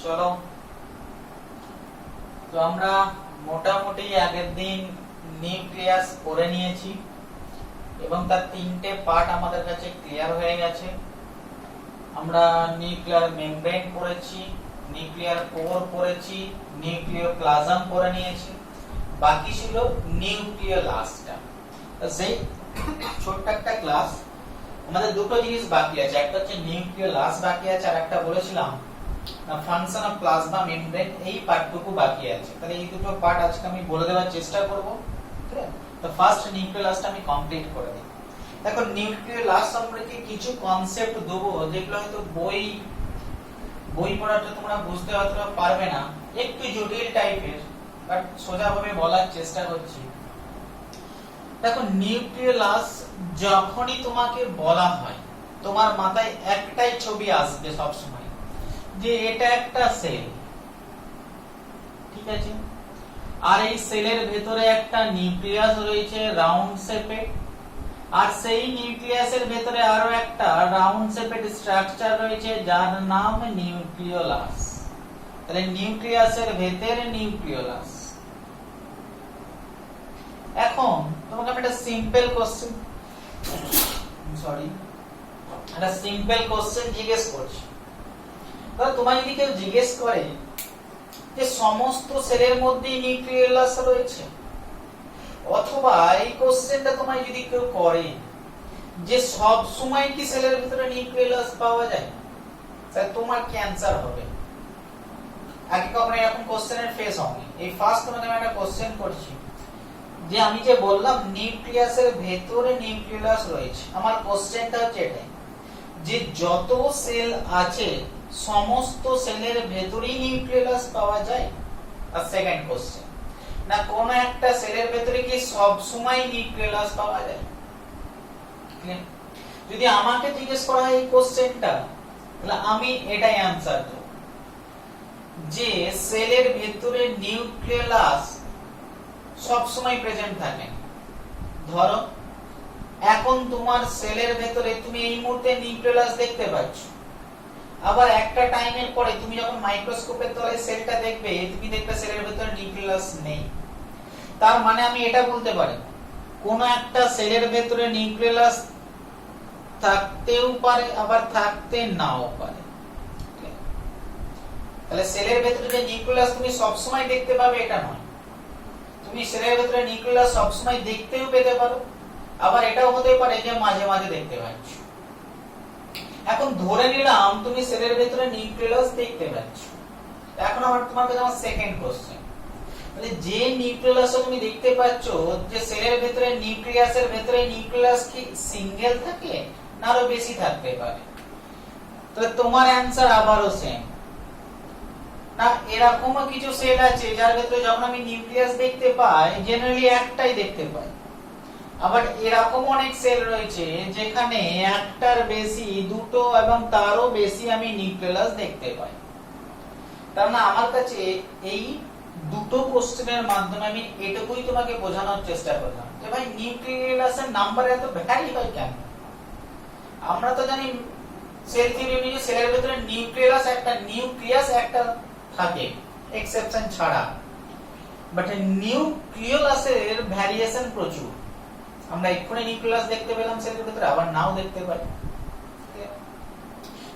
চলো, তো আমরা মোটামুটি আগের দিন নিউক্লিয়াস পড়ে নিয়েছি এবং তার তিনটে পার্ট আমাদের কাছে ক্লিয়ার হয়ে গেছে। আমরা নিউক্লিয়ার মেমব্রেন পড়েছি, নিউক্লিয়ার কোর পড়েছি, নিউক্লিওপ্লাজম পড়ে নিয়েছি, বাকি ছিল নিউক্লিওলাসটা। তো সেই ছোট্ট একটা ক্লাস আমাদের দুটো জিনিস বাকি আছে, একটা হচ্ছে নিউক্লিওলাস বাকি আছে, আর একটা বলেছিলাম ফাংশন অফ প্লাজমা মেমব্রেন, এই পার্টটুকু বাকি আছে। তাহলে এই দুটো পার্ট আজকে আমি বলে দেওয়ার চেষ্টা করব। ঠিক আছে, তো ফার্স্ট নিউক্লিওলাসটা আমি কমপ্লিট করে দিই। দেখো, নিউক্লিওলাস সম্পর্কে কিছু কনসেপ্ট দেবো যেগুলো হয়তো বই পড়াটা তোমরা বুঝতে হয়তো পারবে না, একটু জটিল টাইপের, বাট সোজাভাবে বলার চেষ্টা করছি। দেখো, নিউক্লিওলাস যখনই তোমাকে বলা হয় তোমার মাথায় একটাই ছবি আসবে সব সময়, যে এটা একটা সেল। ঠিক আছে, আর এই সেলের ভেতরে একটা নিউক্লিয়াস রয়েছে রাউন্ড শেপে, আর সেই নিউক্লিয়াসের ভেতরে আরো একটা রাউন্ড শেপের স্ট্রাকচার রয়েছে যার নাম নিউক্লিওলাস। তাহলে নিউক্লিয়াসের ভেতরে নিউক্লিওলাস। এখন তোমাকে আমি একটা সিম্পল কোশ্চেন জিজ্ঞেস করছি। তাহলে তোমায় যদি কেউ জিজ্ঞেস করে যে সমস্ত সেলের মধ্যে নিউক্লিওলাস রয়েছে, অথবা এই কোশ্চেনটা তোমায় যদি কেউ করে যে সব সময় কি সেলের ভিতরে নিউক্লিওলাস পাওয়া যায়, তাহলে তোমার কি অ্যানসার হবে? আগে কখনো এরকম কোশ্চেনের ফেস হয়নি, এই ফার্স্ট তোমাকে আমি একটা কোশ্চেন করছি যে আমি যে বললাম নিউক্লিয়াসের ভেতরে নিউক্লিওলাস রয়েছে, আমার কোশ্চেনটা হচ্ছে এটাই যে যত সেল আছে সমস্ত সেলের ভেতরেই নিউক্লিওলাস পাওয়া যায়। আর সেকেন্ড কোশ্চেন, না কোন একটা সেলের ভেতরে কি সব সময় নিউক্লিওলাস পাওয়া যায়? যদি আমাকে জিজ্ঞেস করা হয় এই কোশ্চেনটা, তাহলে আমি এটাই অ্যানসার দেব যে সেলের ভেতরে নিউক্লিওলাস সব সময় প্রেজেন্ট থাকে। ধরো এখন তোমার সেলের ভেতরে তুমি এই মুহূর্তে নিউক্লিওলাস দেখতে পাচ্ছ, আবার একটা টাইমের পরে তুমি যখন মাইক্রোস্কোপের তলায় সেলটা দেখবে, তুমি দেখবে সেলের ভেতরে নিউক্লিওলাস নেই। তার মানে আমি এটা বলতে পারি কোন একটা সেলের ভেতরে নিউক্লিওলাস থাকতেও পারে, আবার থাকতে নাও পারে। তাহলে সেলের ভেতরে যে নিউক্লিওলাস তুমি সব সময় দেখতে পাবে এটা নয়, তুমি সেলের ভেতরে নিউক্লিওলাস সব সময় দেখতেও পেতে পারো, আবার এটাও হতে পারে যে মাঝে মাঝে দেখতে পাচ্ছ। এখন ধরে নিলাম তুমি সেলের ভেতরে নিউক্লিওলাস দেখতে পাচ্ছ। এখন আমার তোমার কাছে আমার সেকেন্ড কোশ্চেন, তাহলে যে নিউক্লিওলাস তুমি দেখতে পাচ্ছ, যে সেলের ভেতরে নিউক্লিয়াসের ভেতরে নিউক্লিয়াস কি সিঙ্গেল থাকে না আরো বেশি থাকতে পারে? তাহলে তোমার অ্যানসার আবারও সেম, না এরকমও কিছু সেল আছে যার ভেতরে যখন আমি নিউক্লিয়াস দেখতে পাই জেনারেলি একটাই দেখতে পাই, আবার এরকম অনেক সেল রয়েছে যেখানে একটার বেশি, দুটো এবং তারও বেশি আমি নিউক্লিয়াস দেখতে পাই। তার মানে আমার কাছে এই দুটো কোশ্চেনের মাধ্যমে আমি এটুকুই তোমাকে বোঝানোর চেষ্টা করলাম যে ভাই নিউক্লিয়াসের নাম্বার এত ভ্যারি হয় কেন। আমরা তো জানি সেল থিওরি অনুযায়ী সেলের ভিতরে নিউক্লিয়াস একটা থাকে এক্সেপশন ছাড়া, বাট নিউক্লিওলাসের ভ্যারিয়েশন প্রচুর। আমরা এক্ষুনি নিউক্লিয়াস দেখতে পেলাম সেলের ভিতরে, আবার নাও দেখতে পাই।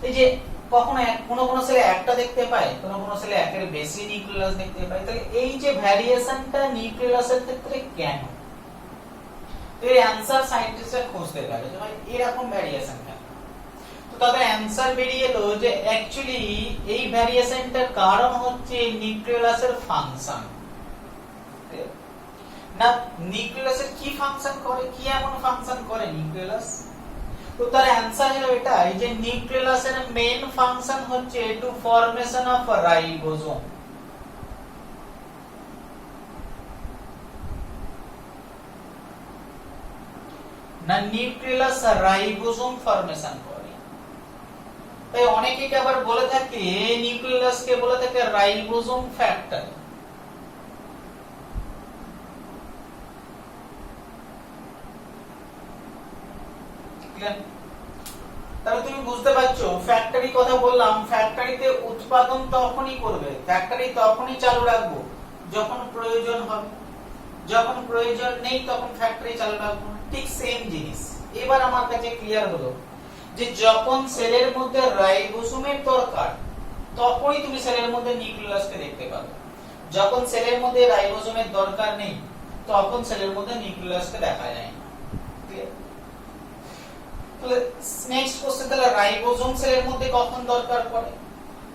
এই যে কখনো কোন সেলে একটা দেখতে পাই, কোন সেলে একের বেশি নিউক্লিয়াস দেখতে পাই, তাহলে এই যে ভ্যারিয়েশনটা নিউক্লিয়াসের ক্ষেত্রে কেন, এর অ্যানসার সায়েন্টিস্টরা খুঁজতে লাগে যে ভাই এরকম ভ্যারিয়েশন কেন। তো তাদের অ্যানসার বেরিয়ে এলো যে অ্যাকচুয়ালি এই ভ্যারিয়েশনটার কারণ হচ্ছে নিউক্লিয়াসের ফাংশন। না নিউক্লিয়াসের কি ফাংশন করে, কি এমন ফাংশন করে নিউক্লিয়াস? তো তার অ্যানসার হলো এটাই যে নিউক্লিয়াসের মেইন ফাংশন হচ্ছে টু ফরমেশন অফ রাইবোসোম। না নিউক্লিয়াস রাইবোসোম ফরমেশন করে। তাই অনেকে আবার বলে থাকে নিউক্লিয়াসকে বলে থাকে রাইবোসোম ফ্যাক্টর। তাহলে তুমি বুঝতে পারছো ফ্যাক্টর ফ্যাক্টরি কথা বললাম, ফ্যাক্টরিতে উৎপাদন তখনই করবে, ফ্যাক্টরি তখনই চালু রাখবো যখন প্রয়োজন হবে, যখন প্রয়োজন নেই তখন ফ্যাক্টরি চালু রাখবো। ঠিক সেম জিনিস এবার আমার কাছে ক্লিয়ার হলো যে যখন সেলের মধ্যে রাইবোসোমের দরকার তখনই তুমি সেলের মধ্যে নিউক্লিয়াসকে দেখতে পাবে, যখন সেলের মধ্যে রাইবোসোমের দরকার নেই তখন সেলের মধ্যে নিউক্লিয়াসকে দেখা যায় না। ক্লিয়ার? তাহলে নেক্সট কোশ্চেন, তাহলে রাইবোসোম সেলের মধ্যে কখন দরকার পড়ে?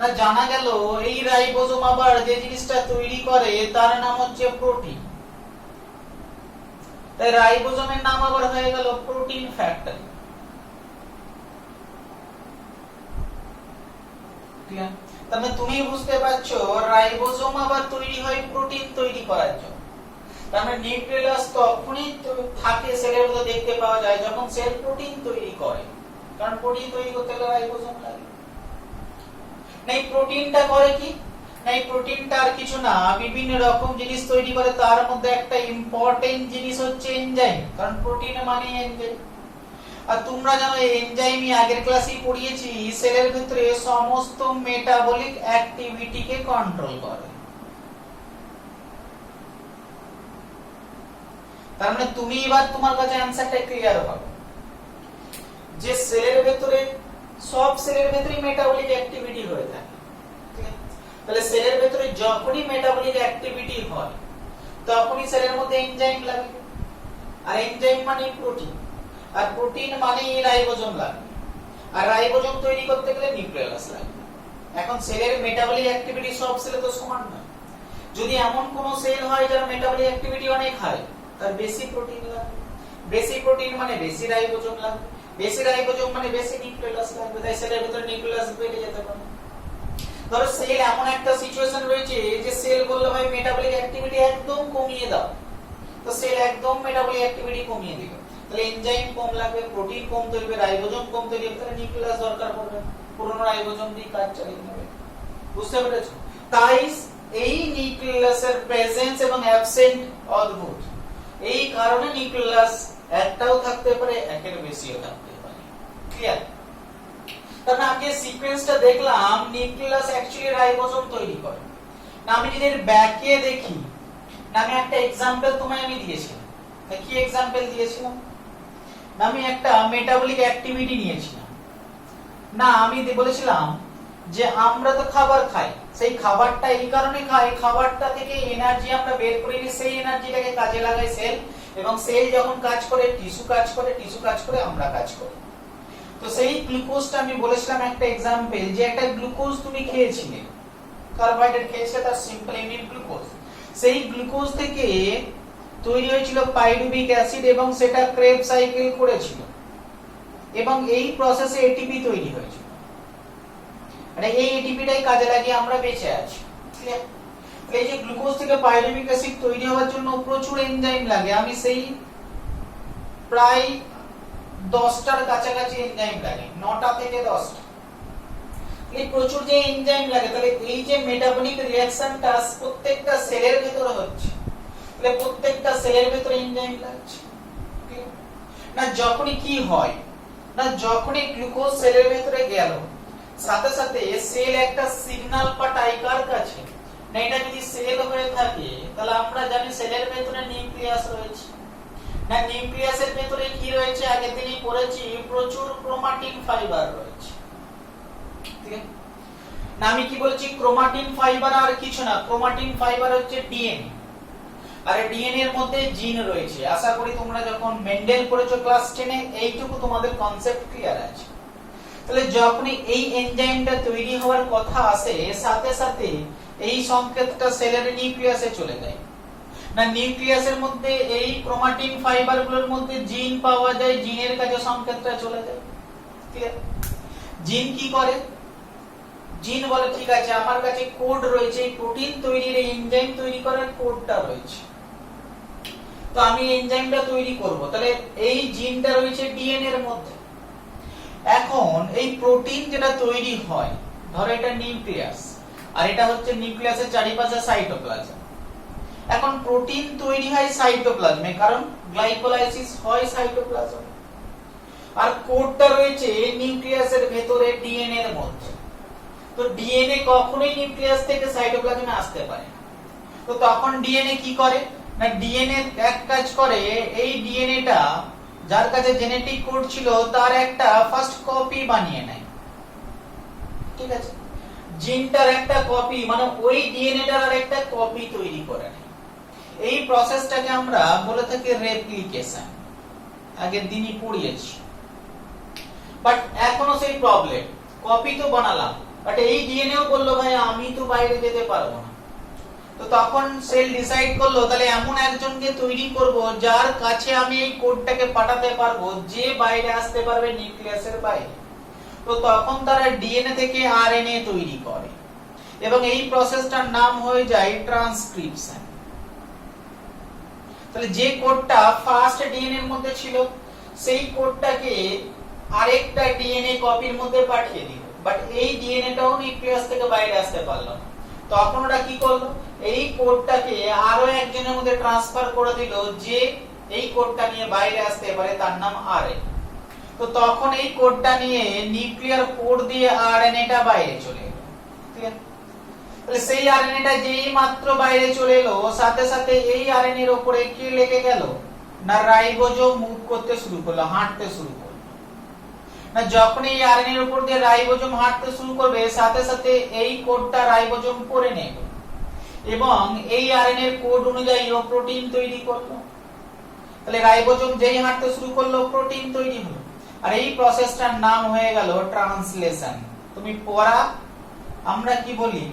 না জানা গেল এই রাইবোসোম আবার যে জিনিসটা তৈরি করে তার নাম হচ্ছে প্রোটিন, তাই রাইবোসোমের নাম আবার হয়ে গেল প্রোটিন ফ্যাক্টরি। ক্লিয়ার? তাহলে তুমি বুঝতে পারছো রাইবোসোম আবার তৈরি হয় প্রোটিন তৈরি করার জন্য। তার মানে নিউক্লিয়াস তখনই থাকে সেলের মধ্যে দেখতে পাওয়া যায় যখন সেল প্রোটিন তৈরি করে, কারণ প্রোটিন তৈরি করতে গেলে রাইবোসোম লাগে। এই প্রোটিনটা করে কি? এই প্রোটিনটা আর কিছু না, বিভিন্ন রকম জিনিস তৈরি করে, তার মধ্যে একটা ইম্পর্টেন্ট জিনিস হচ্ছে এনজাইম, কারণ প্রোটিন মানে এনজাইম। আর তোমরা জানো এনজাইমই আগের ক্লাসেই পড়িয়েছি সেলের ভিতরে সমস্ত মেটাবলিক অ্যাক্টিভিটিকে কন্ট্রোল করে। তার মানে তুমি এবার তোমার কাছে অ্যানসারটা ক্লিয়ার হবে যে সেলের ভিতরে সব সেলের ভিতরে মেটাবলিক অ্যাক্টিভিটি হয়ে থাকে। তাহলে সেলের ভিতরে যখনই মেটাবলিক অ্যাক্টিভিটি হয় তখনই সেলের মধ্যে এনজাইম লাগবে, আর এনজাইম মানে প্রোটিন, আর প্রোটিন মানে রাইবোসোম লাগবে, আর রাইবোসোম তৈরি করতে গেলে নিউক্লিয়াস লাগবে। এখন সেলের মেটাবলিক অ্যাক্টিভিটি সব সেলে তো সমান নয়, যদি এমন কোন সেল হয় যার মেটাবলিক অ্যাক্টিভিটি অনেক হাই তার বেশি প্রোটিন লাগবে, বেশি প্রোটিন মানে বেশি রাইবোসোম লাগবে, বেশি রাইবোসোম মানে বেশি নিউক্লিয়াস লাগবে, তাই সেলের ভিতরে নিউক্লিয়াস বেড়ে যেতে পারে। ধরো সেল এমন একটা সিচুয়েশন রয়েছে যে সেল বলল ভাই মেটাবলিক অ্যাক্টিভিটি একদম কমিয়ে দাও, তো সেল একদম মেটাবলিক অ্যাক্টিভিটি কমিয়ে দিল, তাহলে এনজাইম কম লাগবে, প্রোটিন কম তৈরি হবে, রাইবোসোম কম তৈরি হবে, তাহলে নিউক্লিয়াস দরকার পড়বে, পুরনো রাইবোসোম দিয়ে কাজ চালিয়ে নেবে। বুঝতে পেরেছো? তাই এই নিউক্লিয়াসের প্রেজেন্স এবং অ্যাবসেন্ট অদ্ভুত, এই কারণে নিউক্লিয়াস একটাও থাকতে পারে, একের বেশিও থাকতে পারে। ক্লিয়ার? তাহলে আগে সিকোয়েন্সটা দেখলাম নিউক্লিয়াস অ্যাকচুয়ালি রাইবোসোম তৈরি করে। না আমি যদি এর ব্যাকে দেখি, না আমি একটা एग्जांपल তোমায় আমি দিয়েছিলাম। কি एग्जांपल দিয়েছিলাম? না আমি একটা মেটাবলিক অ্যাক্টিভিটি নিয়েছিলাম। না আমি বলেছিলাম যে আমরা তো খাবার খাই, সেই খাবারটা এই কারণে খাই, খাবারটা থেকে এনার্জি আমরা বের করে নিই, সেই এনার্জিটাকে কাজে লাগাই সেল, এবং সেল যখন কাজ করে টিস্যু কাজ করে, টিস্যু কাজ করে আমরা কাজ করি। তো সেই গ্লুকোজটা আমি বলেছিলাম একটা एग्जांपल, যে একটা গ্লুকোজ তুমি খেয়েছিলে, কার্বোহাইড্রেট খেয়েছিলে, তার সিম্পল ইউনিট গ্লুকোজ, সেই গ্লুকোজ থেকে তৈরি হয়েছিল পাইরুভিক অ্যাসিড এবং সেটা ক্রেব সাইকেল করেছিল, এবং এই প্রসেসে এটিপি তৈরি হয়েছিল, মানে এই এটিপিটাই কাজে লাগিয়ে আমরা বেঁচে আছি। ক্লিয়ার? এই যে গ্লুকোজ থেকে পাইরুভিক অ্যাসিড তৈরি হওয়ার জন্য প্রচুর এনজাইম লাগে, আমি সেই প্রায় 10টার কাছাকাছি এনজাইম লাগে, 9টা থেকে 10টা, এই প্রচুর যে এনজাইম লাগে, তাহলে এই যে মেটাবলিক রিঅ্যাকশনটা প্রত্যেকটা সেলের ভিতরে হচ্ছে, তাহলে প্রত্যেকটা সেলের ভিতরে এনজাইম লাগছে। না যখনই কি হয়, না যখনই গ্লুকোজ সেলের ভিতরে গেল, সাথে সাথে সেল একটা সিগন্যাল পাঠায় কার কাছে, না এটা যদি সেল হয়ে থাকে তাহলে আমরা জানি সেলের ভিতরে নিউক্লিয়াস রয়েছে, না নিউক্লিয়াসের ভিতরে কি রয়েছে আগের দিনই পড়েছি, প্রচুর ক্রোমাটিন ফাইবার রয়েছে। ঠিক আছে? না আমি কি বলছি, ক্রোমাটিন ফাইবার আর কিছু না, ক্রোমাটিন ফাইবার হচ্ছে ডিএনএ, আর ডিএনএ এর মধ্যে জিন রয়েছে। আশা করি তোমরা যখন মেন্ডেল পড়েছো ক্লাস 10 এ এইটুকু তোমাদের কনসেপ্ট ক্লিয়ার আছে। তাহলে যখনই এই এনজাইমটা তৈরি হওয়ার কথা আসে, সাথে সাথে এই সংকেতটা সেলের নিউক্লিয়াসে চলে যায়, না নিউক্লিয়াসের মধ্যে এই ক্রোমাটিন ফাইবারগুলোর মধ্যে জিন পাওয়া যায়, জিনের কাছে সংকেতটা চলে যায়। ক্লিয়ার? জিন কি করে? জিন বলে ঠিক আছে আমার কাছে কোড রয়েছে, এই প্রোটিন তৈরির এই এনজাইম তৈরি করার কোডটা রয়েছে, তো আমি এনজাইমটা তৈরি করব, তাহলে এই জিনটা রয়েছে ডিএনএ এর মধ্যে। এখন এই প্রোটিন যেটা তৈরি হয়, ধরো এটা নিউক্লিয়াস আর এটা হচ্ছে নিউক্লিয়াসের চারিপাশে সাইটোপ্লাজম। এখন প্রোটিন তৈরি হয় সাইটোপ্লাজমে, কারণ গ্লাইকোলাইসিস হয় সাইটোপ্লাজমে। আর কোডটা রয়েছে নিউক্লিয়াসের ভেতরে ডিএনএ এর মধ্যে। তো ডিএনএ কখনোই নিউক্লিয়াস থেকে সাইটোপ্লাজমে আসতে পারে না। তো তখন ডিএনএ কি করে না, ডিএনএ এক কাজ করে, এই ডিএনএটা যার কাছে জেনেটিক কোড ছিল তার একটা ফার্স্ট কপি বানিয়ে নেয়। ঠিক আছে, জিনটার একটা কপি, মানে ওই ডিএনএটার আর একটা কপি তৈরি করে নেয়। এই প্রসেসটাকে আমরা বলে থাকি রেপ্লিকেশন। আগের দিনই পড়িয়েছি। বাট এখনো সেই প্রবলেম, কপি তো বানালাম, বাট এই ডিএনএও বললো ভাই আমি তো বাইরে যেতে পারবো না। তো তখন সেল ডিসাইড করলো তাহলে এমন একজনকে তৈরি করব যার কাছে আমি এই কোডটাকে পাঠাতে পারবো, যে বাইরে আসতে পারবে নিউক্লিয়াসের বাইরে। তো তখন তারা ডিএনএ থেকে আরএনএ তৈরি করে এবং এই প্রসেসটার নাম হয়ে যায় ট্রান্সক্রিপশন। তাহলে যে কোডটা ফার্স্ট ডিএনএ এর মধ্যে ছিল সেই কোডটাকে আরেকটা ডিএনএ কপির মধ্যে পাঠিয়ে দিল, বাট এই ডিএনএটাও নিউক্লিয়াস থেকে বাইরে আসতে পারলো না। তখন ওরা কি করলো, এই কোডটাকে আরো একজনের মধ্যে ট্রান্সফার করে দিল যে এই কোডটা নিয়ে বাইরে আসতে পারে, তার নাম আরএনএ। তো তখন এই কোডটা নিয়ে নিউক্লিয়ার পোর্ট দিয়ে আরএনএটা বাইরে চলে এলো। ক্লিয়ার? তাহলে সেই আরএনএটা যেই মাত্র বাইরে চলে এলো, সাথে সাথে এই আরএনএ এর উপরে কি লেগে গেল না, রাইবোজোম মুভ করতে শুরু করলো, হাঁটতে শুরু করলো। না যখন এই আরএনএ এর উপর দিয়ে রাইবোজোম হাঁটতে শুরু করবে, সাথে সাথে এই কোডটা রাইবোজোম পড়ে নেবে এবং এই আরএনএ এর কোড অনুযায়ী ও প্রোটিন তৈরি করলো। তাহলে রাইবোজোম যেই হাঁটতে শুরু করলো, প্রোটিন তৈরি হলো। আর এই প্রসেসটার নাম হয়ে গেল ট্রান্সলেশন। তুমি পড়া, আমরা কি বলি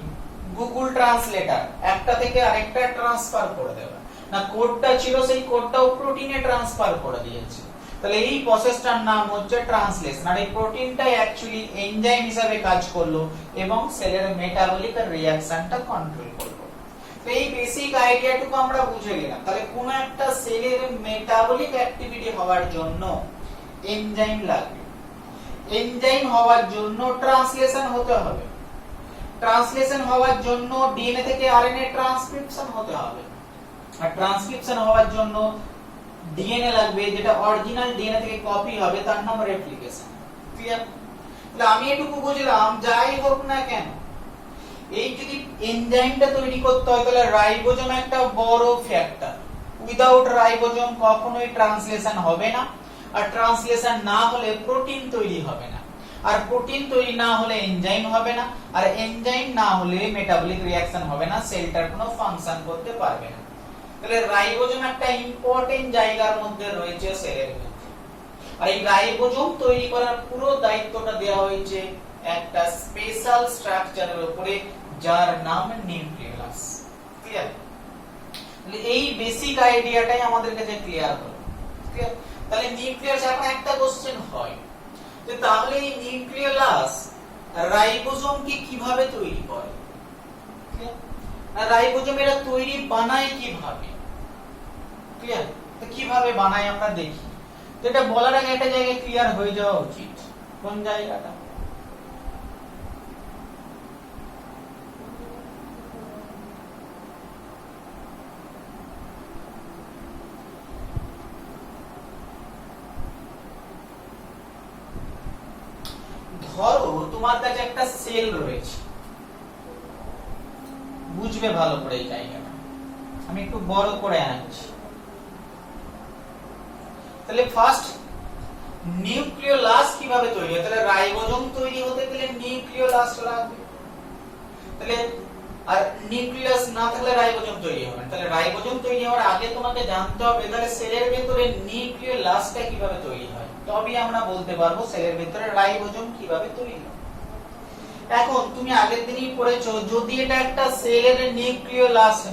গুগল ট্রান্সলেটর, একটা থেকে আরেকটা ট্রান্সফার করে দেওয়া। না কোডটা ছিল সেই কোডটাও প্রোটিনে ট্রান্সফার করে দিয়েছে। তাহলে এই প্রসেসটার নাম হচ্ছে ট্রান্সলেশন। আর এই প্রোটিনটাই অ্যাকচুয়ালি এনজাইম হিসেবে কাজ করলো এবং সেলের মেটাবলিক রিঅ্যাকশনটা কন্ট্রোল করলো। তো এই বেসিক আইডিয়াটুকু আমরা বুঝে গেলাম। তাহলে কোন একটা সেলের মেটাবলিক অ্যাক্টিভিটি হওয়ার জন্য এনজাইম লাগবে, এনজাইম হওয়ার জন্য ট্রান্সলেশন হতে হবে, ট্রান্সলেশন হওয়ার জন্য ডিএনএ থেকে আরএনএ ট্রান্সক্রিপশন হতে হবে, আর ট্রান্সক্রিপশন হওয়ার জন্য ডিএনএ লাগবে যেটা অরিজিনাল ডিএনএ থেকে কপি হবে, তার নাম রেপ্লিকেশন। ক্লিয়ার? তাহলে আমি এটুকু বুঝলাম, যাই হোক না কেন এই যদি এনজাইমটা তৈরি করতে হয় তাহলে রাইবোজোম একটা বড় ফ্যাক্টর। উইদাউট রাইবোজোম কখনোই ট্রান্সলেশন হবে না, আর ট্রান্সলেশন না হলে প্রোটিন তৈরি হবে না, আর প্রোটিন তৈরি না হলে এনজাইম হবে না, আর এনজাইম না হলে মেটাবলিক রিঅ্যাকশন হবে না, সেলটার কোনো ফাংশন করতে পারবে না। তাহলে রাইবোজোম একটা ইম্পর্টেন্ট জায়গার মধ্যে রয়েছে সেলের মধ্যে। আর এই রাইবোজোম তৈরি করার পুরো দায়িত্বটা দেওয়া হয়েছে একটা স্পেশাল স্ট্রাকচারের উপরে, যার নাম নিউক্লিয়াস। ক্লিয়ার? তাহলে এই বেসিক আইডিয়াটাই আমাদের কাছে ক্লিয়ার হলো। ক্লিয়ার? তাহলে নিউক্লিয়াস এখন একটা কোশ্চেন হয় যে তাহলে এই নিউক্লিয়াস রাইবোজোমকে কিভাবে তৈরি করে? রাইবোজোম এরা তৈরি বানায় কিভাবে? ক্লিয়ার? তো কিভাবে বানায় আমরা দেখি। তো এটা বলার আগে একটা জায়গায় ক্লিয়ার হয়ে যাওয়া উচিত। কোন জায়গাটা? ধরো তোমার কাছে একটা সেল রয়েছে, বুঝবে ভালো করে এই জায়গাটা, আমি একটু বড় করে আনছি। তাহলে ফার্স্ট নিউক্লিওলাস কিভাবে তৈরি হয়? তাহলে রাইবোজোম তৈরি হতে গেলে নিউক্লিওলাস লাগবে। তাহলে আর নিউক্লিয়াস না থাকলে রাইবোজোম তৈরি হবে না। তাহলে রাইবোজোম তৈরি হওয়ার আগে তোমাকে জানতে হবে তাহলে সেলের ভেতরে নিউক্লিওলাসটা কিভাবে তৈরি হয়, তবেই আমরা বলতে পারবো সেলের ভেতরে রাইবোজোম কিভাবে তৈরি হয়। এখন তুমি আগের দিনই পড়েছো, যদি এটা একটা সেলের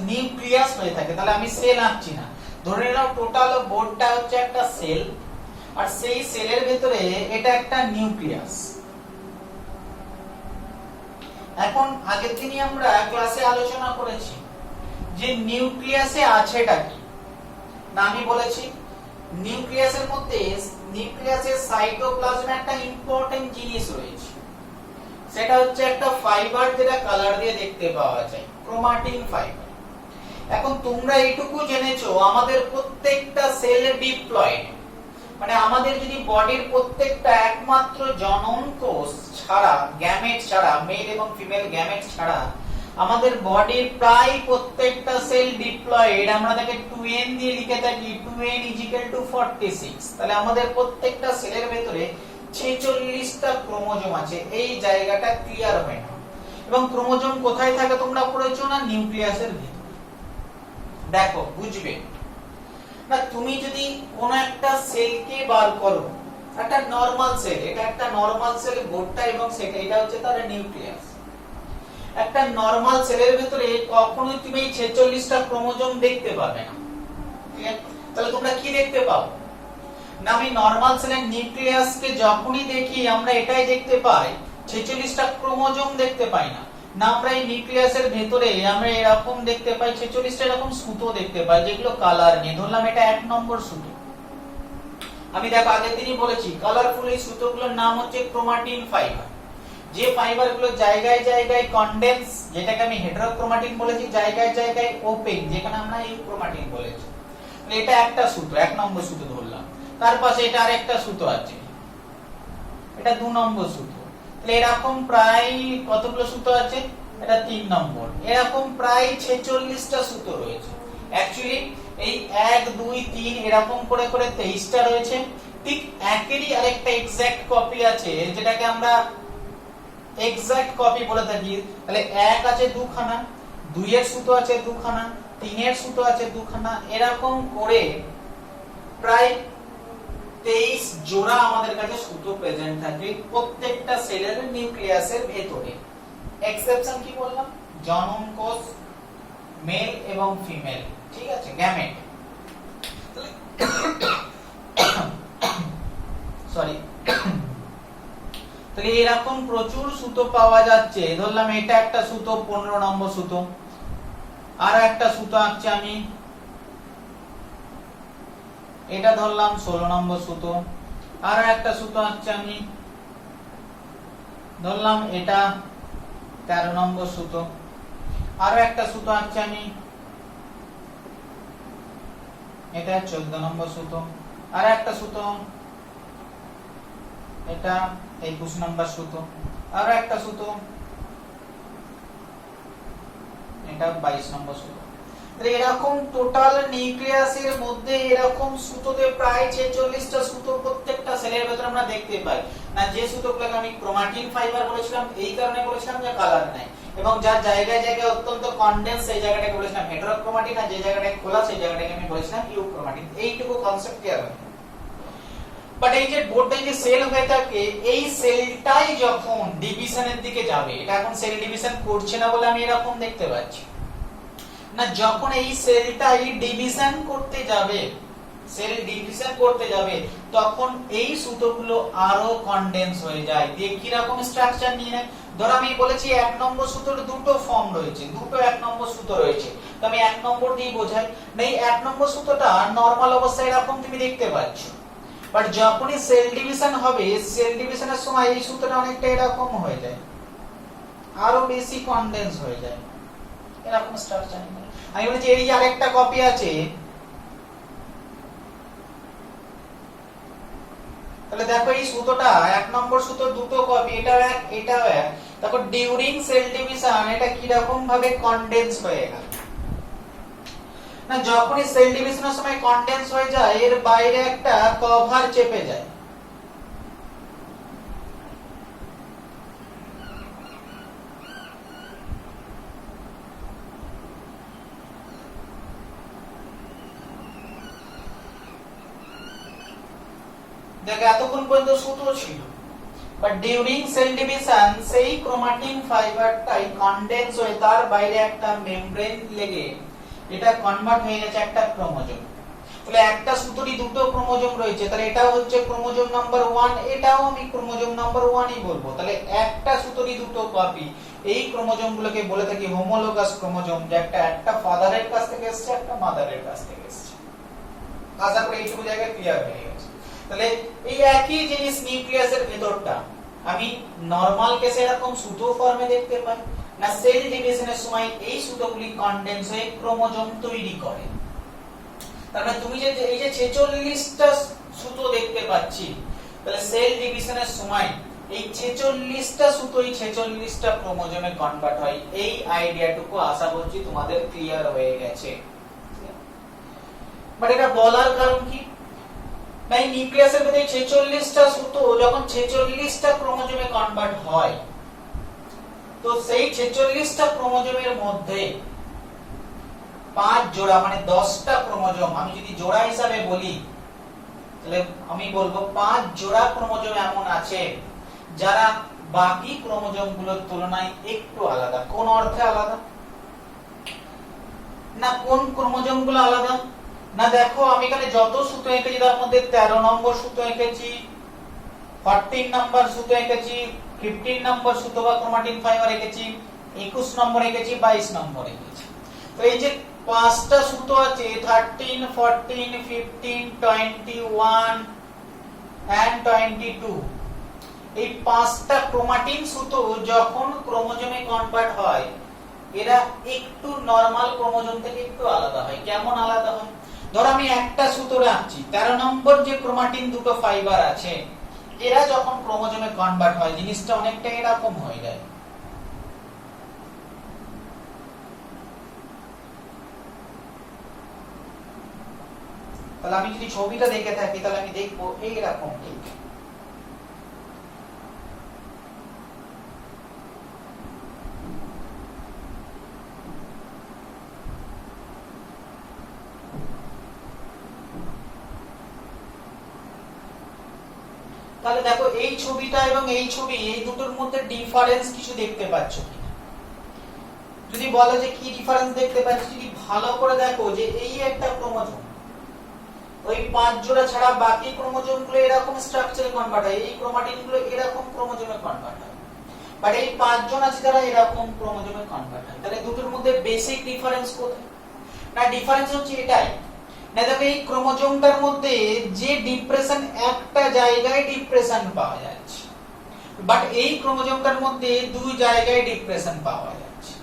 নিউক্লিয়াস হয়ে থাকে, তাহলে আমি সেল আঁকছি না, ধরে নাও টোটাল বোর্ডটা হচ্ছে একটা সেল, আর সেই সেলের ভেতরে এটা একটা নিউক্লিয়াস। এখন আগের দিনই আমরা ক্লাসে আলোচনা করেছি যে নিউক্লিয়াসে আছেটা কি না, আমি বলেছি নিউক্লিয়াসের মধ্যে, নিউক্লিয়াসের সাইটোপ্লাজমে একটা ইম্পর্টেন্ট জিনিস রয়েছে, সেটা হচ্ছে একটা ফাইবার যেটা কালার দিয়ে দেখতে পাওয়া যায়, ক্রোমাটিন ফাইবার। এখন তোমরা এইটুকু জেনেছো আমাদের প্রত্যেকটা সেল ডিপ্লয়েড, মানে আমাদের যদি বডির প্রত্যেকটা একমাত্র জনন কোষ ছাড়া, গ্যামেট ছাড়া, মেল এবং ফিমেল গ্যামেট ছাড়া আমাদের বডির প্রায় প্রত্যেকটা সেল ডিপ্লয়েড, আমরা তাকে 2n দিয়ে লিখে থাকি, 2n = 46। তাহলে আমাদের প্রত্যেকটা সেলের ভেতরে 46টা ক্রোমোজোম আছে। এই জায়গাটা ক্লিয়ার হয় না। এবং ক্রোমোজোম কোথায় থাকে তোমরা পড়েছো না? নিউক্লিয়াসের ভিতরে। দেখো বুঝবে না, তুমি যদি কোন একটা সেলকে বার করো, একটা নরমাল সেল, এটা একটা নরমাল সেল গোটা এবং সেটা এটা হচ্ছে তার নিউক্লিয়াস। একটা নরমাল সেলের ভিতরে কখনোই তুমি 46টা ক্রোমোজোম দেখতে পাবে না। ঠিক আছে? তাহলে তোমরা কি দেখতে পাবো না? আমি নরমাল সেলের নিউক্লিয়াসকে যখনই দেখি আমরা এটাই দেখতে পাই, 46টা ক্রোমোজোম দেখতে পাই না। না আমরা এই নিউক্লিয়াসের ভেতরে আমরা এরকম দেখতে পাই 46টা এরকম সুতো দেখতে পাই, যেগুলো কালার নেই। ধরলাম এটা 1 নম্বর সুতো। আমি দেখো আগের দিনই বলেছি কালারফুল এই সুতোগুলোর নাম হচ্ছে ক্রোমাটিন ফাইবার। যে ফাইবারগুলো জায়গায় জায়গায় কনডেন্স, যেটাকে আমি হেটারোক্রোমাটিন বলেছি, জায়গায় জায়গায় ওপেন, যেখানে আমরা ইউক্রোমাটিন বলেছি। তাহলে এটা একটা সুতো, 1 নম্বর সুতো ধরলাম। তার পাশে এটা আরেকটা সুতো আছে, এটা 2 নম্বর সুতো। তাহলে এরকম প্রায় কতগুলো সুতো আছে? এটা 3 নম্বর। এরকম প্রায় 46টা সুতো রয়েছে। অ্যাকচুয়ালি এই 1 2 3 এরকম করে করে 23টা রয়েছে। ঠিক একেরই আরেকটা এক্সাক্ট কপি আছে, যেটাকে আমরা এক্সাক্ট কপি বলে থাকি। তাহলে 1 আছে 2 খানা, 2 এর সুতো আছে 2 খানা, 3 এর সুতো আছে 2 খানা, এরকম করে প্রায় 23 জোড়া আমাদের কাছে সুতো প্রেজেন্ট থাকে প্রত্যেকটা সেলের নিউক্লিয়াসের ভেতরে। এক্সেপশন কি বললাম? জনন কোষ, মেল এবং ফিমেল। ঠিক আছে, গ্যামেট। সরি। তাহলে এরকম প্রচুর সুতো পাওয়া যাচ্ছে। ধরলাম এটা একটা সুতো, 15 নম্বর সুতো। আর একটা সুতো আঁকছি আমি, এটা ধরলাম 16 নম্বর সুতো। আর একটা সুতো আঁকছি আমি, ধরলাম এটা 13 নম্বর সুতো। আর একটা সুতো আঁকছি আমি, এটা 14 নম্বর সুতো। আর একটা সুতো, এটা 21 নম্বর সুতো। আর একটা সুতো, এটা 22 নম্বর সুতো। এরকম টোটাল নিউক্লিয়াসের মধ্যে এরকম সুতোতে প্রায় 46টা সুতো প্রত্যেকটা সেলের ভেতরে আমরা দেখতে পাই। না যে সুতোগুলোকে আমি ক্রোমাটিন ফাইবার বলেছিলাম, এই কারণে বলেছিলাম যে কালার নাই, এবং যার জায়গায় জায়গায় অত্যন্ত কনডেন্স সেই জায়গাটাকে বলেছিলাম হেটারোক্রোমাটিন, আর যে জায়গাটায় খোলা সেই জায়গাটাকে আমি বলেছিলাম ইউক্রোমাটিন। এইটুকু কনসেপ্ট ক্লিয়ার হয়। বাট এই যে বোর্ডে যে সেল হয়ে থাকে, এই সেলটাই যখন ডিভিশনের দিকে যাবে, এটা এখন সেল ডিভিশন করছে না বলে আমি এরকম দেখতে পাচ্ছি না, যখন এই সেলটাই ডিভিশন করতে যাবে, সেল ডিভিশন করতে যাবে, তখন এই সুতোগুলো আরো কনডেন্স হয়ে যায়। দিয়ে কি রকম স্ট্রাকচার নিয়ে নেয়? ধর আমি বলেছি 1 নম্বর সুতোর দুটো ফর্ম রয়েছে, দুটো 1 নম্বর সুতো রয়েছে, তো আমি 1 নম্বর দিয়ে বোঝাই। না এই 1 নম্বর সুতোটা নরমাল অবস্থায় এরকম তুমি দেখতে পাচ্ছ, বাট যখনই সেল ডিভিশন হবে, সেল ডিভিশনের সময় এই সুতোটা অনেকটা এরকম হয়ে যায়, আরো বেশি কনডেন্স হয়ে যায়, এরকম স্ট্রাকচার। আমি বলছি এই আরেকটা কপি আছে, তাহলে দেখো এই সুতোটা 1 নম্বর সুতো দুটো কপি, এটাও এক এটাও এক। তারপর ডিউরিং সেল ডিভিশন এটা কি রকম ভাবে কনডেন্স হয়ে গেল না, যখনই সেল ডিভিশনের সময় কনডেন্স হয়ে যায়, এর বাইরে একটা কভার চেপে যায়। দেখ এতক্ষণ পর্যন্ত সুতো ছিল, বাট ডিউরিং সেল ডিভিশন সেই ক্রোমাটিন ফাইবারটাই কনডেন্স হয়ে তার বাইরে একটা মেমব্রেন লেগে এটা কনভার্ট হয়ে গেছে একটা ক্রোমোজোম। তাহলে একটা সুতোরই দুটো ক্রোমোজোম রয়েছে, তাহলে এটাও হচ্ছে ক্রোমোজোম নাম্বার 1, এটাও আমি ক্রোমোজোম নাম্বার 1ই বলবো। তাহলে একটা সুতোরই দুটো কপি, এই ক্রোমোজোমগুলোকে বলে থাকি হোমোলোগাস ক্রোমোজোম, যে একটা ফাদারের কাছ থেকে এসেছে, একটা মাদারের কাছ থেকে এসেছে। আশা করি এইটুকু জায়গায় ক্লিয়ার হয়ে গেছে। তাহলে এই একই জিনিস নিউক্লিয়াসের ভেতরটা আমি নরমাল কেসে এরকম সুতো ফর্মে দেখতে পাই, না সেল ডিভিশনের সময় এই সুতোগুলি কনডেন্স হয়ে ক্রোমোজোম তৈরি করে। তার মানে তুমি যে এই যে 46টা সুতো দেখতে পাচ্ছি, তাহলে সেল ডিভিশনের সময় এই 46টা সুতোই 46টা ক্রোমোজোমে কনভার্ট হয়। এই আইডিয়াটুকু আশা করছি তোমাদের ক্লিয়ার হয়ে গেছে। বাট এটা বলার কারণ কি, ভাই নিউক্লিয়াসের মধ্যে 46টা সুতো যখন 46টা ক্রোমোজোমে কনভার্ট হয়, তো সেই 46টা ক্রোমোজোমের মধ্যে 5 জোড়া মানে 10টা ক্রোমোজোম, আমি যদি জোড়া হিসাবে বলি তাহলে আমি বলবো 5 জোড়া ক্রোমোজোম এমন আছে যারা বাকি ক্রোমোজোম গুলোর তুলনায় একটু আলাদা। কোন অর্থে আলাদা? না কোন ক্রোমোজোম গুলো আলাদা না, দেখো আমি এখানে যত সুতো এঁকেছি তার মধ্যে 13 নম্বর সুতো এঁকেছি, 14 নম্বর সুতো এঁকেছি, 15 নম্বর সুতো বা ক্রোমাটিন ফাইবার এঁকেছি, 21 নম্বর এঁকেছি, 22 নম্বর এঁকেছি। তো এই যে 5টা সুতো আছে 13, 14, 15, 21 and 22, এই 5টা ক্রোমাটিন সুতো যখন ক্রোমোজোমে কনভার্ট হয় এরা একটু নরমাল ক্রোমোজোম থেকে একটু আলাদা হয়। কেমন আলাদা হয়? ধরো আমি একটা সুতো রাখছি, 13 নম্বর যে ক্রোমাটিন দুটো ফাইবার আছে এরা যখন ক্রোমোজোমে কনভার্ট হয় জিনিসটা অনেকটা এরকম হয়ে যায়। তাহলে আমি যদি ছবিটা দেখে থাকি তাহলে আমি দেখবো এইরকম ঠিক। তাহলে দেখো এই ছবিটা এবং এই ছবি, এই দুটোর মধ্যে ডিফারেন্স কিছু দেখতে পাচ্ছ কিনা? যদি বলো যে কি ডিফারেন্স দেখতে পাচ্ছ, যদি ভালো করে দেখো যে এই একটা ক্রোমোজোম, ওই 5 জোড়া ছাড়া বাকি ক্রোমোজোম গুলো এরকম স্ট্রাকচারে কনভার্ট হয়, এই ক্রোমাটিন গুলো এরকম ক্রোমোজোমে কনভার্ট হয়, বাট এই 5 জন আছে যারা এরকম ক্রোমোজোমে কনভার্ট হয়। তাহলে দুটোর মধ্যে বেসিক ডিফারেন্স কোথায়? না ডিফারেন্স হচ্ছে এটাই, না দেখো এই ক্রোমোজোমটার মধ্যে যে ডিপ্রেশন একটা জায়গায় ডিপ্রেশন পাওয়া যাচ্ছে, বাট এই ক্রোমোজোমটার মধ্যে দুই জায়গায় ডিপ্রেশন পাওয়া যাচ্ছে।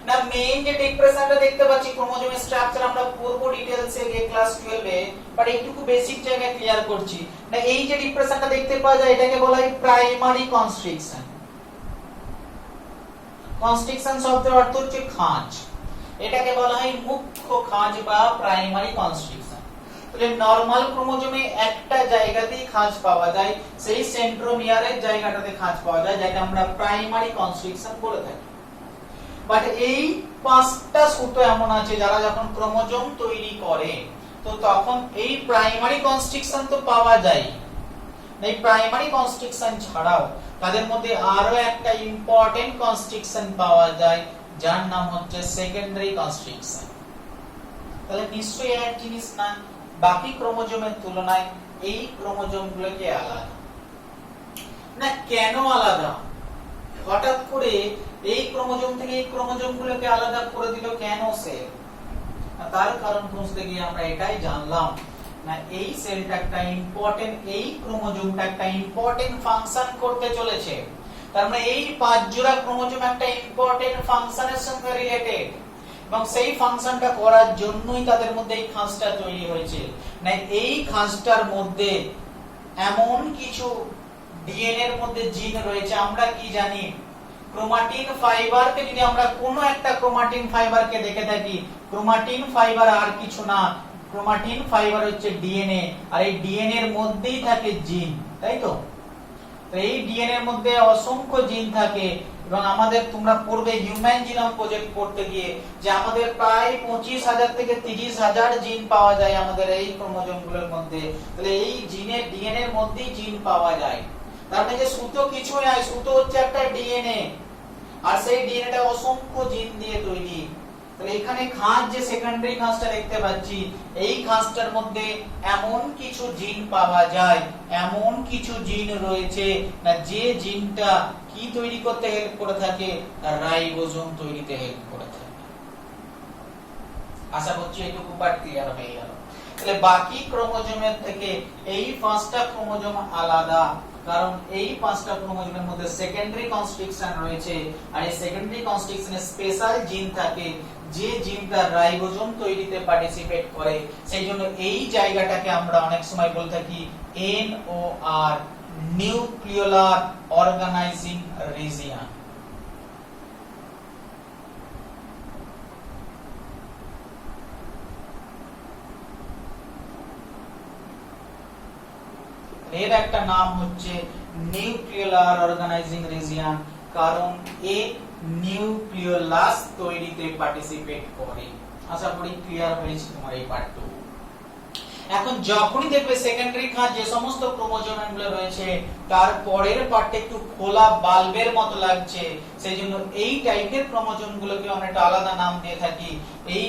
না মেইন যে ডিপ্রেশনটা দেখতে পাচ্ছি ক্রোমোজোমের স্ট্রাকচার আমরা পড়বো ডিটেইলসে ক্লাস 12 এ, বাট এইটুকু বেসিক জায়গায় ক্লিয়ার করছি। না এই যে ডিপ্রেশনটা দেখতে পাওয়া যায় এটাকে বলা হয় প্রাইমারি কনস্ট্রিকশন। কনস্ট্রিকশন শব্দের অর্থ হচ্ছে খাঁজ, এটাকে বলা হয় মুখ্য খাঁজ বা প্রাইমারি কনস্ট্রিকশন। তাহলে নরমাল ক্রোমোজোমে একটা জায়গাতেই খাঁজ পাওয়া যায়, সেই সেন্ট্রোমিয়ারের জায়গাটাতে খাঁজ পাওয়া যায়, যেটা আমরা প্রাইমারি কনস্ট্রিকশন বলে থাকি। বাট এই 5টা সুতো এমন আছে যারা যখন ক্রোমোজোম তৈরি করে তো তখন এই প্রাইমারি কনস্ট্রিকশন তো পাওয়া যায়, এই প্রাইমারি কনস্ট্রিকশন ছাড়াও তাদের মধ্যে আরো একটা ইম্পর্টেন্ট কনস্ট্রিকশন পাওয়া যায় যার নাম হচ্ছে সেকেন্ডারি কনস্ট্রিকশন। তাহলে নিশ্চয়ই এক জিনিস না, বাকি ক্রোমোজোমের তুলনায় এই ক্রোমোজোমগুলোকে আলাদা। না কেন আলাদা? হঠাৎ করে এই ক্রোমোজোম থেকে এই ক্রোমোজোমগুলোকে আলাদা করে দিল কেন সে? তার কারণ খুঁজতে গিয়ে আমরা এটাই জানলাম, না এই সেলটা একটা ইম্পর্টেন্ট, এই ক্রোমোজোমটা একটা ইম্পর্টেন্ট ফাংশন করতে চলেছে। তার মানে এই 5 জোড়া ক্রোমোজোম একটা ইম্পর্টেন্ট ফাংশনের সঙ্গে রিলেটেড, এবং সেই ফাংশনটা করার জন্যই তাদের মধ্যে এই খাঁজটা তৈরি হয়েছে। না এই খাঁজটার মধ্যে এমন কিছু ডিএনএ এর মধ্যে জিন রয়েছে, আমরা কি জানি ক্রোমাটিন ফাইবারকে যদি আমরা কোনো একটা ক্রোমাটিন ফাইবারকে দেখে থাকি, ক্রোমাটিন ফাইবার আর কিছু না, ক্রোমাটিন ফাইবার হচ্ছে ডিএনএ, আর এই ডিএনএ এর মধ্যেই থাকে জিন, তাই তো? তো এই ডিএনএ এর মধ্যে অসংখ্য জিন থাকে, এবং আমাদের তোমরা পড়বে হিউম্যান জিনোম প্রজেক্ট করতে গিয়ে যে আমাদের প্রায় 25,000 থেকে 30,000 জিন পাওয়া যায় আমাদের এই ক্রোমোজোমগুলোর মধ্যে। তাহলে এই জিনের ডিএনএ এর মধ্যেই জিন পাওয়া যায়। তার মানে যে সুতো কিছু নয়, সুতো হচ্ছে একটা ডিএনএ, আর সেই ডিএনএটা অসংখ্য জিন দিয়ে তৈরি। তাহলে এখানে খাঁজ যে সেকেন্ডারি খাঁজটা দেখতে পাচ্ছি, এই খাঁজটার মধ্যে এমন কিছু জিন পাওয়া যায়, এমন কিছু জিন রয়েছে না যে জিনটা কি তৈরি করতে হেল্প করে থাকে, রাইবোজোম তৈরিতে হেল্প করে থাকে। আশা করছি এইটুকু পার্ট ক্লিয়ার হয়ে গেল। তাহলে বাকি ক্রোমোজোমের থেকে এই পাঁচটা ক্রোমোজোম আলাদা, কারণ এই পাঁচটা ক্রোমোজোমের মধ্যে সেকেন্ডারি কনস্ট্রিকশন রয়েছে, আর এই সেকেন্ডারি কনস্ট্রিকশনে স্পেশাল জিন থাকে যে জিনটা রাইবোজোম তৈরিতে পার্টিসিপেট করে। সেই জন্য এই জায়গাটাকে আমরা অনেক সময় বলে থাকি NOR, নিউক্লিওলার অর্গানাইজিং রিজিয়ন। এর একটা নাম হচ্ছে নিউক্লিওলার অর্গানাইজিং রিজিয়ন, কারণ এ নিউক্লিওলাস তৈরিতে পার্টিসিপেট করে। আশা করি ক্লিয়ার হয়েছে তোমার এই পার্টটুকু। এখন যখনই দেখবে সেকেন্ডারি খাঁজ যে সমস্ত ক্রোমোজোমগুলো রয়েছে তার পরের পার্টটা একটু খোলা বাল্বের মতো লাগছে, সেই জন্য এই টাইপের ক্রোমোজোমগুলোকে আমরা একটা আলাদা নাম দিয়ে থাকি। এই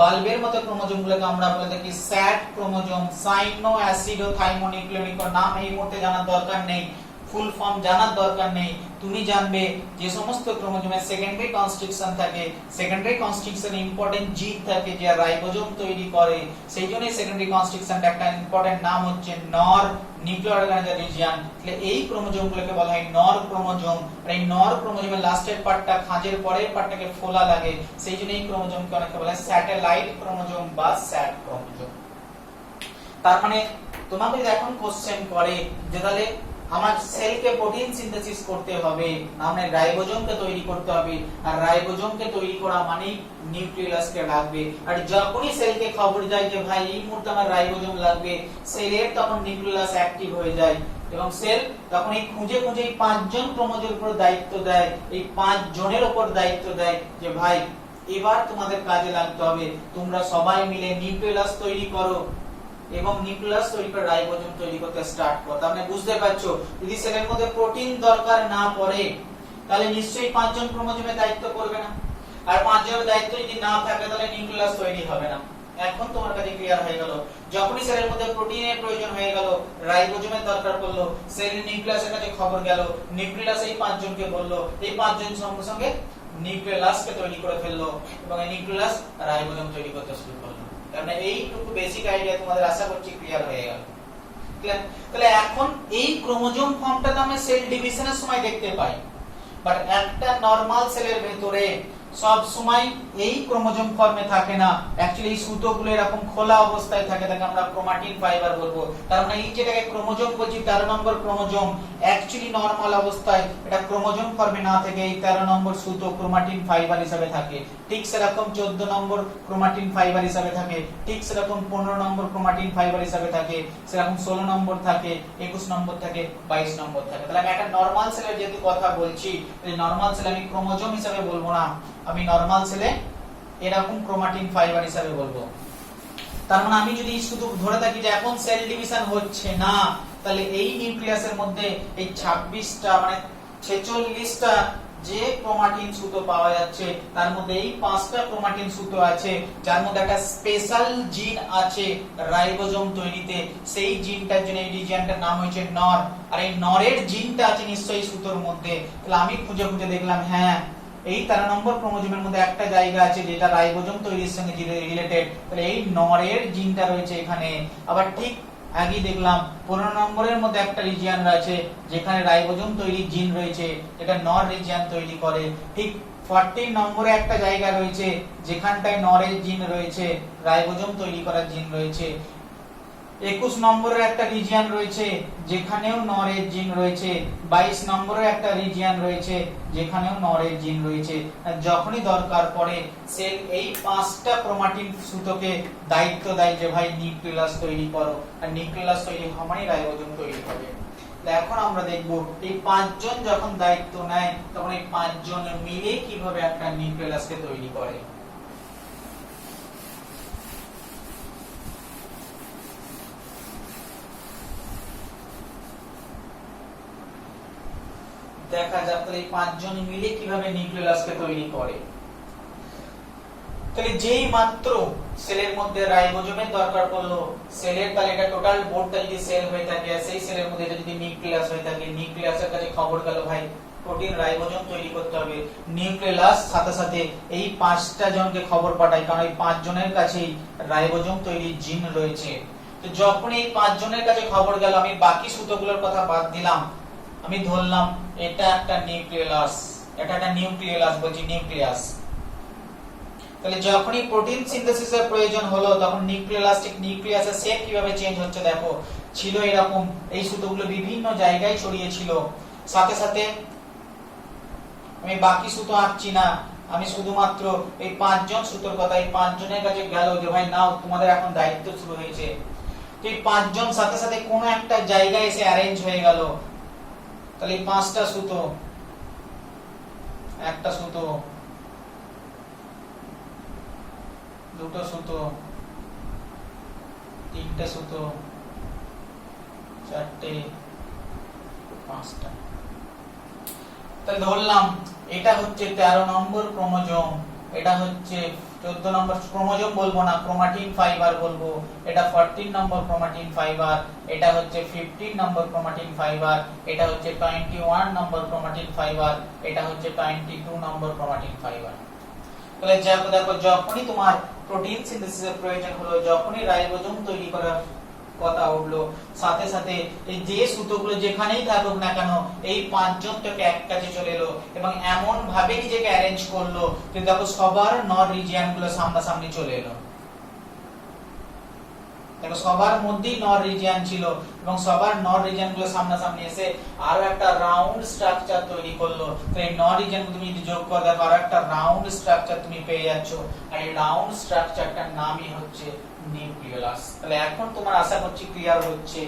বাল্বের মতো ক্রোমোজোমগুলোকে আমরা বলে থাকি স্যাট ক্রোমোজোম। সাইনো অ্যাসিডো থাইমোনিউক্লিওনিক নাম এই মুহূর্তে জানার দরকার নেই, ফুল ফর্ম জানার দরকার নেই। তুমি জানবে যে সমস্ত ক্রোমোজোমে সেকেন্ডারি কনস্ট্রিকশন থাকে, সেকেন্ডারি কনস্ট্রিকশনে ইম্পর্টেন্ট জিন থাকে যে রাইবোজোম তৈরি করে, সেই জন্য সেকেন্ডারি কনস্ট্রিকশনটা একটা ইম্পর্টেন্ট নাম হচ্ছে নর, নিউক্লিওলার অর্গানাইজিং রিজিয়ন। তাহলে এই ক্রোমোজোমগুলোকে বলা হয় নর ক্রোমোজোম। আর এই নর ক্রোমোজোমের লাস্টের পার্টটা খাঁজের পরের পার্টটাকে ফোলা লাগে, সেই জন্য এই ক্রোমোজোমকে অনেকে বলা হয় স্যাটেলাইট ক্রোমোজোম বা স্যাট ক্রোমোজোম। তার মানে তোমাকে যদি এখন কোশ্চেন করে যে তাহলে আমার সেলকে প্রোটিন সিনথেসিস করতে হবে, মানে রাইবোজোমকে তৈরি করতে হবে, আর রাইবোজোমকে তৈরি করা মানে নিউক্লিয়াসকে লাগবে। আর যখনই সেলকে খবর যায় যে ভাই এই মুহূর্তে আমার রাইবোজোম লাগবে, সেলের তখন নিউক্লিয়াস অ্যাক্টিভ হয়ে যায় এবং সেল তখন এই খুঁজে খুঁজে এই পাঁচজন ক্রোমোজোমের উপর দায়িত্ব দেয়, এই পাঁচ জনের উপর দায়িত্ব দেয় যে ভাই এবার তোমাদের কাজে লাগতে হবে, তোমরা সবাই মিলে নিউক্লিয়াস তৈরি করো এবং নিউক্লিয়াস তৈরি করে রাইবোজোম তৈরি করতে স্টার্ট করো। তার মানে বুঝতে পারছো যদি সেলের মধ্যে প্রোটিন দরকার না পড়ে তাহলে নিশ্চয়ই পাঁচজন ক্রোমোজোমের দায়িত্ব করবে না, আর পাঁচজনের দায়িত্ব যদি না থাকে তাহলে নিউক্লিয়াস তৈরি হবে না। এখন তোমার কাছে ক্লিয়ার হয়ে গেল, যখনই সেলের মধ্যে প্রোটিনের প্রয়োজন হয়ে গেল, রাইবোজোমের দরকার পড়লো, সেলের নিউক্লিয়াসের কাছে খবর গেল, নিউক্লিয়াস এই পাঁচজনকে বললো, এই পাঁচজন সঙ্গে সঙ্গে নিউক্লিয়াসকে তৈরি করে ফেললো এবং এই নিউক্লিয়াস রাইবোজোম তৈরি করতে শুরু করলো। তাহলে এইটুকু বেসিক আইডিয়া তোমাদের আশা করছি ক্লিয়ার হয়ে গেল। তাহলে এখন এই ক্রোমোজোম ফর্মটা তো আমরা সেল ডিভিশনের সময় দেখতে পাই, বাট একটা নরমাল সেলের ভেতরে সব সময় এই ক্রোমোজোম ফর্মে থাকে না, অ্যাকচুয়ালি এই সুতোগুলো এরকম খোলা অবস্থায় থাকে, তাকে আমরা ক্রোমাটিন ফাইবার বলবো। তার মানে এই যেটাকে ক্রোমোজোম বলছি 13 নম্বর ক্রোমোজোম, অ্যাকচুয়ালি নরমাল অবস্থায় এটা ক্রোমোজোম ফর্মে না থেকে এই 13 নম্বর সুতো ক্রোমাটিন ফাইবার হিসেবে থাকে। ঠিক সেরকম 14 নম্বর ক্রোমাটিন ফাইবার হিসেবে থাকে, ঠিক সেরকম 15 নম্বর ক্রোমাটিন ফাইবার হিসেবে থাকে, সেরকম 16 নম্বর থাকে, 21 নম্বর থাকে, 22 নম্বর থাকে। তাহলে আমি একটা নরমাল সেলের যেহেতু কথা বলছি, এই নরমাল সেল আমি ক্রোমোজোম হিসেবে বলবো না, আমি নরমাল সেলে এরকম ক্রোমাটিন ফাইবার হিসেবে বলবো। তার মানে আমি যদি শুধু ধরে থাকি যে এখন সেল ডিভিশন হচ্ছে না, তাহলে এই নিউক্লিয়াসের মধ্যে এই 26টা মানে 46টা যে ক্রোমাটিন সুতো পাওয়া যাচ্ছে তার মধ্যে এই 5টা ক্রোমাটিন সুতো আছে যার মধ্যে একটা স্পেশাল জিন আছে রাইবোজোম তৈরিতে, সেই জিনটার জন্য এই রিজিয়নটার নাম হয়েছে নর। আর এই নরের জিনটা আছে নিশ্চয়ই সুতোর মধ্যে। তাহলে আমি খুঁজে খুঁজে দেখলাম হ্যাঁ এই 13 নম্বর ক্রোমোজোমের মধ্যে একটা জায়গা আছে যেটা রাইবোজোম তৈরির সঙ্গে রিলেটেড, তাহলে এই নরের জিনটা রয়েছে এখানে। আবার ঠিক আগে দেখলাম 15 নম্বরের মধ্যে একটা রিজিয়ন আছে যেখানে রাইবোজোম তৈরির জিন রয়েছে, এটা নর রিজিয়ন তৈরি করে। ঠিক 14 নম্বরে একটা জায়গা রয়েছে যেখানটায় নরের জিন রয়েছে, রাইবোজোম তৈরি করার জিন রয়েছে। 21 নম্বরের একটা রিজিয়ন রয়েছে যেখানেও নরের জিন রয়েছে, 22 নম্বরের একটা রিজিয়ন রয়েছে যেখানেও নরের জিন রয়েছে। যখনই দরকার পড়ে সেল এই 5টা ক্রোমাটিন সুতোকে দায়িত্ব দেয় যে ভাই নিউক্লিয়াস তৈরি করো, আর নিউক্লিয়াস তৈরি হওয়ারই রাইবোজোম তৈরি হবে। এখন আমরা দেখব এই 5 জন যখন দায়িত্ব নেয় তখন এই 5 জন মিলে কিভাবে একটা নিউক্লিয়াসকে তৈরি করে। দেখা যাক তাহলে এই 5 জন মিলে কিভাবে নিউক্লিয়াসকে তৈরি করে। তাহলে যেই মাত্র সেলের মধ্যে রাইবোজোমের দরকার পড়লো, সেলের তাহলে এটা টোটাল বোর্ডটা যদি সেল হয়ে থাকে, সেই সেলের মধ্যে এটা যদি নিউক্লিয়াস হয়ে থাকে, নিউক্লিয়াসের কাছে খবর গেল ভাই প্রোটিন রাইবোজোম তৈরি করতে হবে। নিউক্লিয়াস সাথে সাথে এই 5টা জনকে খবর পাঠায়, কারণ এই 5 জনের কাছেই রাইবোজোম তৈরির জিন রয়েছে। তো যখন এই 5 জনের কাছে খবর গেল, আমি বাকি সুতোগুলোর কথা বাদ দিলাম, আমি ধরলাম এটা একটা নিউক্লিয়াস, এটা একটা নিউক্লিয়াস, বলছি নিউক্লিয়াস। তাহলে যখনই প্রোটিন সিনথেসিসের প্রয়োজন হলো, তখন নিউক্লিয়াসের শেপ কিভাবে চেঞ্জ হচ্ছে দেখো। ছিল এরকম, এই সুতোগুলো বিভিন্ন জায়গায় ছড়িয়ে ছিল। সাথে সাথে আমি বাকি সুতো আঁকছি না, আমি শুধুমাত্র এই 5 জন সুতোর কথা, এই 5 জনের কাছে গেল যে ভাই নাও তোমাদের এখন দায়িত্ব শুরু হয়েছে। তো এই 5 জন সাথে সাথে কোনো একটা জায়গায় এসে অ্যারেঞ্জ হয়ে গেল। তাহলে এই 5টা সুতো, একটা সুতো, দুটো সুতো, তিনটে সুতো, চারটে, 5টা। তাহলে ধরলাম এটা হচ্ছে 13 নম্বর ক্রোমোজোম, এটা হচ্ছে 14 নম্বর ক্রোমোজোম বলবো না, ক্রোমাটিন ফাইবার বলবো। এটা 14 নম্বর ক্রোমাটিন ফাইবার, এটা হচ্ছে 15 নম্বর ক্রোমাটিন ফাইবার, এটা হচ্ছে 21 নম্বর ক্রোমাটিন ফাইবার, এটা হচ্ছে 22 নম্বর ক্রোমাটিন ফাইবার। তাহলে দেখো যখনই তোমার প্রোটিন সিনথেসিসের প্রয়োজন হলো, যখনই রাইবোজোম তৈরি করার কথা উঠলো, সাথে সাথে এই যে সুতোগুলো যেখানেই থাকুক না কেন, এই 5 জন থেকে এক কাছে চলে এলো এবং এমন ভাবে নিজেকে অ্যারেঞ্জ করলো যে দেখো সবার নর রিজিয়ন গুলো সামনাসামনি চলে এলো। দেখো সবার মধ্যেই নর রিজিয়ন ছিল এবং সবার নর রিজিয়ন গুলো সামনাসামনি এসে আরো একটা রাউন্ড স্ট্রাকচার তৈরি করলো। তো এই নর রিজিয়ন তুমি যদি যোগ করে দেখো আরো একটা রাউন্ড স্ট্রাকচার তুমি পেয়ে যাচ্ছ, আর এই রাউন্ড স্ট্রাকচারটার নামই হচ্ছে নিউক্লিয়াস। তাহলে এখন তোমার আশা করছি ক্লিয়ার হচ্ছে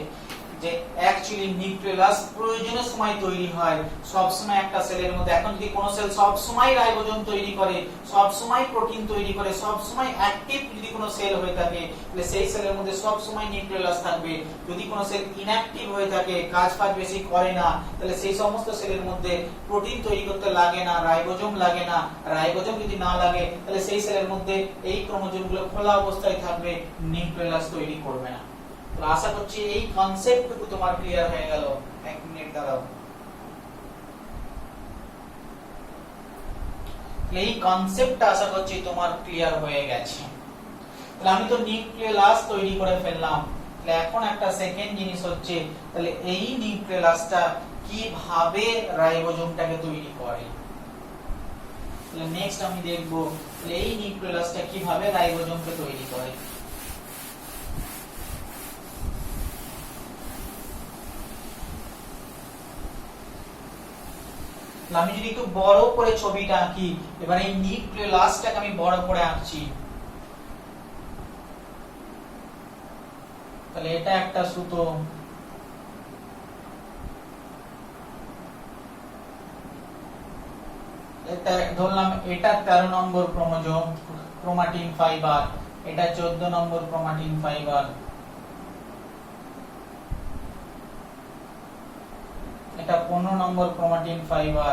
যে অ্যাকচুয়ালি নিউক্লিয়াস প্রয়োজনের সময় তৈরি হয়, সব সময় একটা সেলের মধ্যে। এখন যদি কোনো সেল সব সময় রাইবোজোম তৈরি করে, সব সময় প্রোটিন তৈরি করে, সব সময় অ্যাক্টিভ যদি কোনো সেল হয়ে থাকে, তাহলে সেই সেলের মধ্যে সব সময় নিউক্লিয়াস থাকবে। যদি কোনো সেল ইনঅ্যাক্টিভ হয়ে থাকে, কাজ বেশি করে না, তাহলে সেই সমস্ত সেলের মধ্যে প্রোটিন তৈরি করতে লাগে না, রাইবোজোম লাগে না। রাইবোজোম যদি না লাগে, তাহলে সেই সেলের মধ্যে এই ক্রোমোজোমগুলো খোলা অবস্থায় থাকবে, নিউক্লিয়াস তৈরি করবে না। তো আশা করছি এই কনসেপ্টটুকু তোমার ক্লিয়ার হয়ে গেল। এক মিনিট দাঁড়াও। এই কনসেপ্টটা আশা করছি তোমার ক্লিয়ার হয়ে গেছে। তাহলে আমি তো নিউক্লিয়াস তৈরি করে ফেললাম। তাহলে এখন একটা সেকেন্ড জিনিস হচ্ছে, তাহলে এই নিউক্লিয়াসটা কিভাবে রাইবোজোমটাকে তৈরি করে। তাহলে নেক্সট আমি দেখব এই নিউক্লিয়াসটা কিভাবে রাইবোজোমকে তৈরি করে। আমি যদি একটু বড় করে ছবিটা আঁকি, এবার এই নিউক্লিয়াসটাকে আমি বড় করে আঁকছি। তাহলে এটা একটা সুতো, এটা ধরলাম এটা 13 নম্বর ক্রোমোজোম ক্রোমাটিন ফাইবার, এটা 14 নম্বর ক্রোমাটিন ফাইবার, এটা 15 নম্বর ক্রোমাটিন ফাইবার,